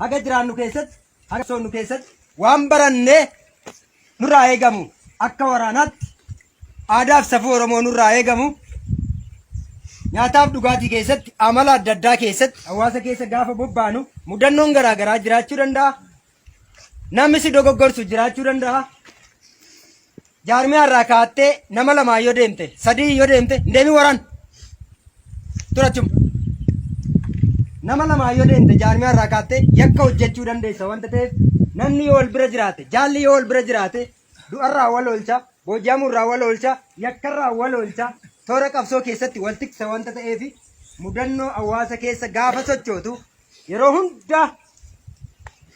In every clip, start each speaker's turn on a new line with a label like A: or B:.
A: haga jiraannu keessatti haga soonnu keessatti waan barannee nurraa eegamu akka waraanaatti aadaaf safuu Oromoo nurraa eegamu nyaataaf dhugaatii keessatti amala adda addaa keessatti hawaasa keessa gaafa bobbaanu mudannoon garaagaraa jiraachuu danda'a. Namni si dogoggorsu jiraachuu danda'a. Jaarmiyaa irraa kaattee nama lamaa yoo deemte sadii yoo deemte deemi waraan turachum nama lamaa yoo deemte jaarmiyaa irraa kaattee yakka hojjechuu dandeessa wanta ta'eef namni yoo wal bira jiraate jaalli yoo wal bira jiraate du'arraa wal oolcha booji'amuurraa wal oolcha yakkarraa wal oolcha toora qabsoo keessatti wal tiksa wanta ta'eef mudannoo hawaasa keessa gaafa sochootu yeroo hunda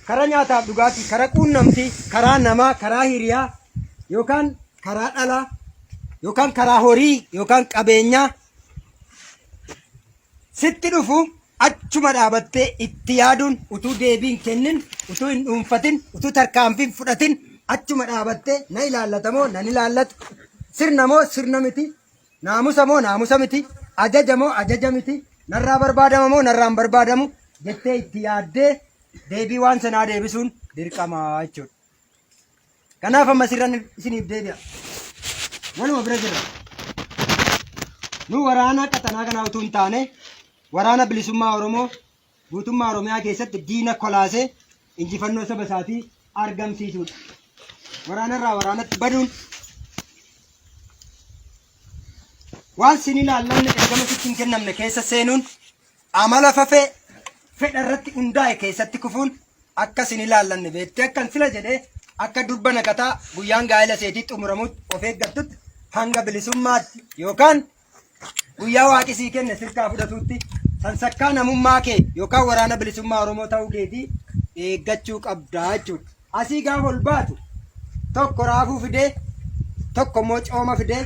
A: karaa nyaataaf dhugaatii karaa quunnamtii karaa namaa karaa hiriyaa yookaan karaa dhalaa yookaan karaa horii yookaan qabeenyaa sitti dhufu achuma dhaabattee itti yaaduun utuu deebiin kennin utuu hin dhuunfatin utuu tarkaanfiin fudhatin achuma dhaabattee na ilaallatamoo nan ilaallatu sirna moo sirna miti naamusa moo naamusa miti ajaja moo ajaja miti narraa barbaadama moo narraan barbaadamu jettee itti yaaddee deebii waan sanaa deebisuun dirqamaa jechuudha. Kanaaf amma sirran isiniif deebi'a. Waluma bira jirra. Nu waraana qaxanaa kanaa utuu hin taane waraana bilisummaa Oromoo guutummaa Oromiyaa keessatti diina kolaasee injifannoo saba isaatii argamsiisuudha. Waraanarraa waraanatti baduun waan sin ilaallanne ergama sitti hin kennamne keessa seenuun amala fafee fedha irratti hundaa'e keessatti kufuun akka sin ilaallanne beektee akkan fila jedhee akka durba naqataa guyyaan gaa'ela seetii xumuramutti of eeggattutti hanga bilisummaatti yookaan guyyaa waaqisii kenne sirkaa fudhatuutti sansakkaa namummaa kee yookaan waraana bilisummaa Oromoo ta'uu keetii eeggachuu qabdaa jechuudha. Asii gaafa ol baatu tokko raafuu fidee tokko immoo cooma fidee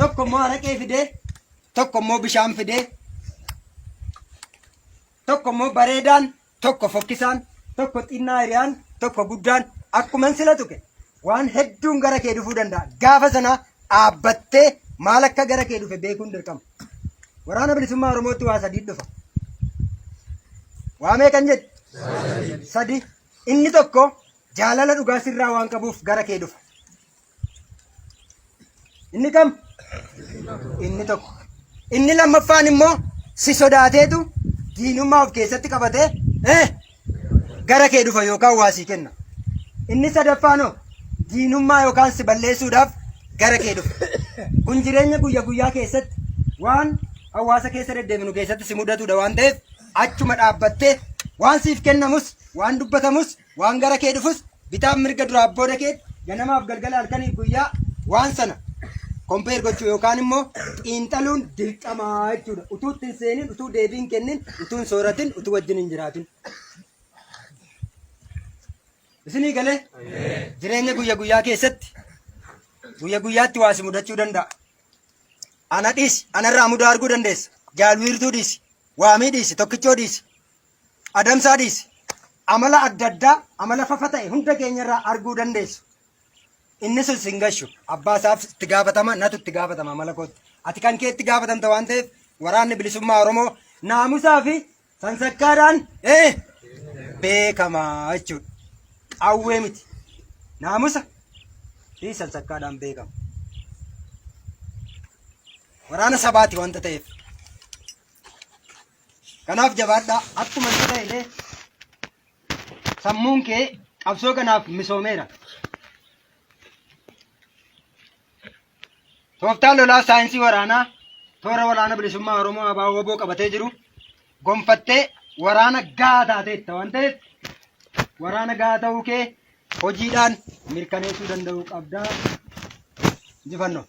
A: tokko immoo araqee fidee tokko immoo bishaan fidee tokko immoo bareedaan tokko fokkisaan tokko xinnaa hiriyaan tokko guddaan akkuma sila tuqe waan hedduun gara kee dhufuu danda'a. Gaafa sana dhaabbattee maal akka gara kee dhufe beekuun dirqama. Waraana bilisummaa Oromootti waa sadii dhufa. Waa meeqan jedhe? Sadi. Inni tokko jaalala dhugaa sirraa waan qabuuf gara kee dhufa. Inni kam? Inni tokko. Inni lammaffaan immoo si sodaateetu diinummaa of keessatti qabatee gara kee dhufa yookaan waa sii kenna. Inni sadaffaanoo diinummaa yookaan si balleessuudhaaf gara kee dhufa. Kun jireenya guyyaa guyyaa keessatti waan hawaasa keessa deddeeminu keessatti si mudatudha waan ta'eef achuma dhaabbattee waan siif kennamus waan dubbatamus waan gara kee dhufus bitaaf mirga duraa booda kee ganamaaf galgala halkaniif guyyaa waan sana kompeer gochuu yookaan immoo xiinxaluun dirqamaa jechuudha. Utuu ittiin seenin utuu deebiin kennin utuu hin sooratin utuu wajjin hin jiraatin. Isinii galee jireenya guyyaa guyyaa keessatti guyyaa guyyaatti waa si mudachuu danda'a. Ana dhiisi anarraa mudaa arguu dandeessa. Jaalwiirtuu dhiisi waamii dhiisi tokkichoo dhiisi adamsaa dhiisi amala adda addaa amala fafa ta'e hunda keenyarraa arguu dandeessu. Inni sun sin gashu abbaa isaaf itti gaafatama natu itti gaafatama amala kootti. Ati kan kee itti gaafatamta waan ta'eef waraanni bilisummaa Oromoo naamusaa fi sansakkaadhaan beekamaa jechuudha. Qawwee miti naamusa fi sansakkaadhaan beekama. Waraana sabaati wanta ta'eef. Kanaaf jabaadhaa akkuma isa ta'e sammuun kee qabsoo kanaaf misoomeera. Tooftaan lolaa saayinsii waraanaa toora waraana bilisummaa Oromoo abaa woboo qabatee jiru gonfattee waraana gahaa taateetta waan ta'eef waraana gahaa ta'uu kee hojiidhaan mirkaneessuu danda'uu qabdaa. Injifannoo.